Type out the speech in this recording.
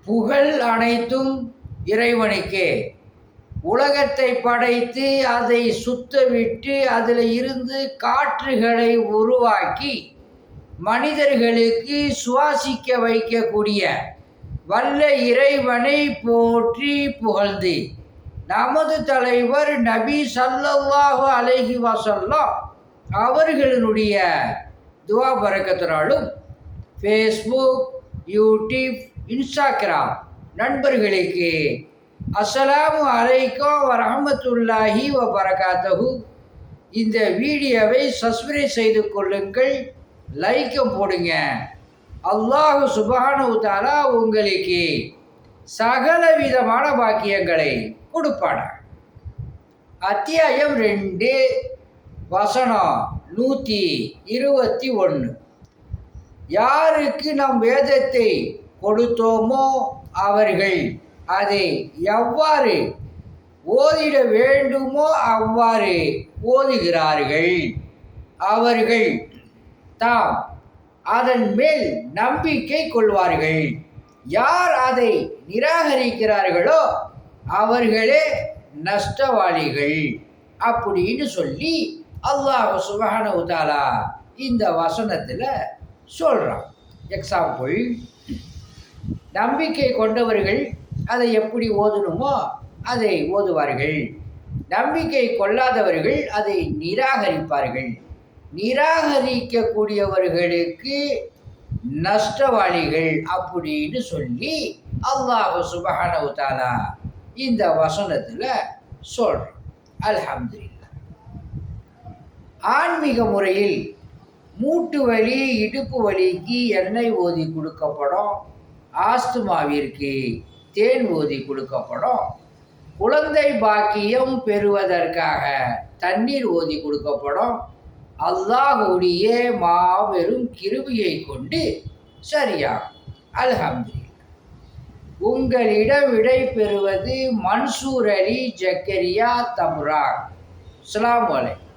புகழ் அனைத்தும் இறைவனுக்கே. உலகத்தை படைத்து அதை சுத்தவிட்டு அதில் இருந்து காற்றுகளை உருவாக்கி மனிதர்களுக்கு சுவாசிக்க வைக்கக்கூடிய வல்ல இறைவனை போற்றி புகழ்ந்து நமது தலைவர் நபி ஸல்லல்லாஹு அலைஹி வஸல்லம் அவர்களுடைய துவா பரக்கத்தினாலும் ஃபேஸ்புக், யூடியூப், இன்ஸ்டாகிராம் நண்பர்களுக்கு அஸ்ஸலாமு அலைக்கும் வரஹ்மத்துல்லாஹி வபரகாத்துஹு. இந்த வீடியோவை சப்ஸ்கிரைப் செய்து கொள்ளுங்கள், லைக்கும் போடுங்க. அல்லாஹ் சுப்ஹானஹு வ தஆலா உங்களுக்கு சகல விதமான பாக்கியங்களை கொடுப்பானா. அத்தியாயம் 2 வசனம் 121. யாருக்கு நம் வேதத்தை கொடுத்தோமோ அவர்கள் அதை எவ்வாறு ஓதிட வேண்டுமோ அவ்வாறு ஓதுகிறார்கள். அவர்கள் தாம் அதன் மேல் நம்பிக்கை கொள்வார்கள். யார் அதை நிராகரிக்கிறார்களோ அவர்களே நஷ்டவாளிகள் அப்படின்னு சொல்லி அல்லாஹ் சுப்ஹானஹு வ தஆலா இந்த வசனத்தில் சொல்கிறான். எக்ஸாம்பிள், நம்பிக்கை கொண்டவர்கள் அதை எப்படி ஓதணுமோ அதை ஓதுவார்கள். நம்பிக்கை கொள்ளாதவர்கள் அதை நிராகரிப்பார்கள். நிராகரிக்கக்கூடியவர்களுக்கு நஷ்டவாளிகள் அப்படின்னு சொல்லி அல்லாஹ் சுப்ஹானஹு வ தஆலா இந்த வசனத்தில் சொல்கிறான். அல்ஹம்துலில்லாஹ். ஆன்மீக முறையில் மூட்டு வலி, இடுப்பு வலிக்கு எண்ணெய் ஓதி கொடுக்கப்படும். ஆஸ்துமாவிற்கு தேன் ஓதி கொடுக்கப்படும். குழந்தை பாக்கியம் பெறுவதற்காக தண்ணீர் ஓதி கொடுக்கப்படும். அல்லாஹ்வுடைய மாபெரும் கிருபையை கொண்டு சரியாகும். அல்ஹம்துலில்லாஹ். உங்களிடம் விடை பெறுவது மன்சூர் அலி ஜக்கரியா தம்ரான். அஸ்ஸலாமு அலைக்கும்.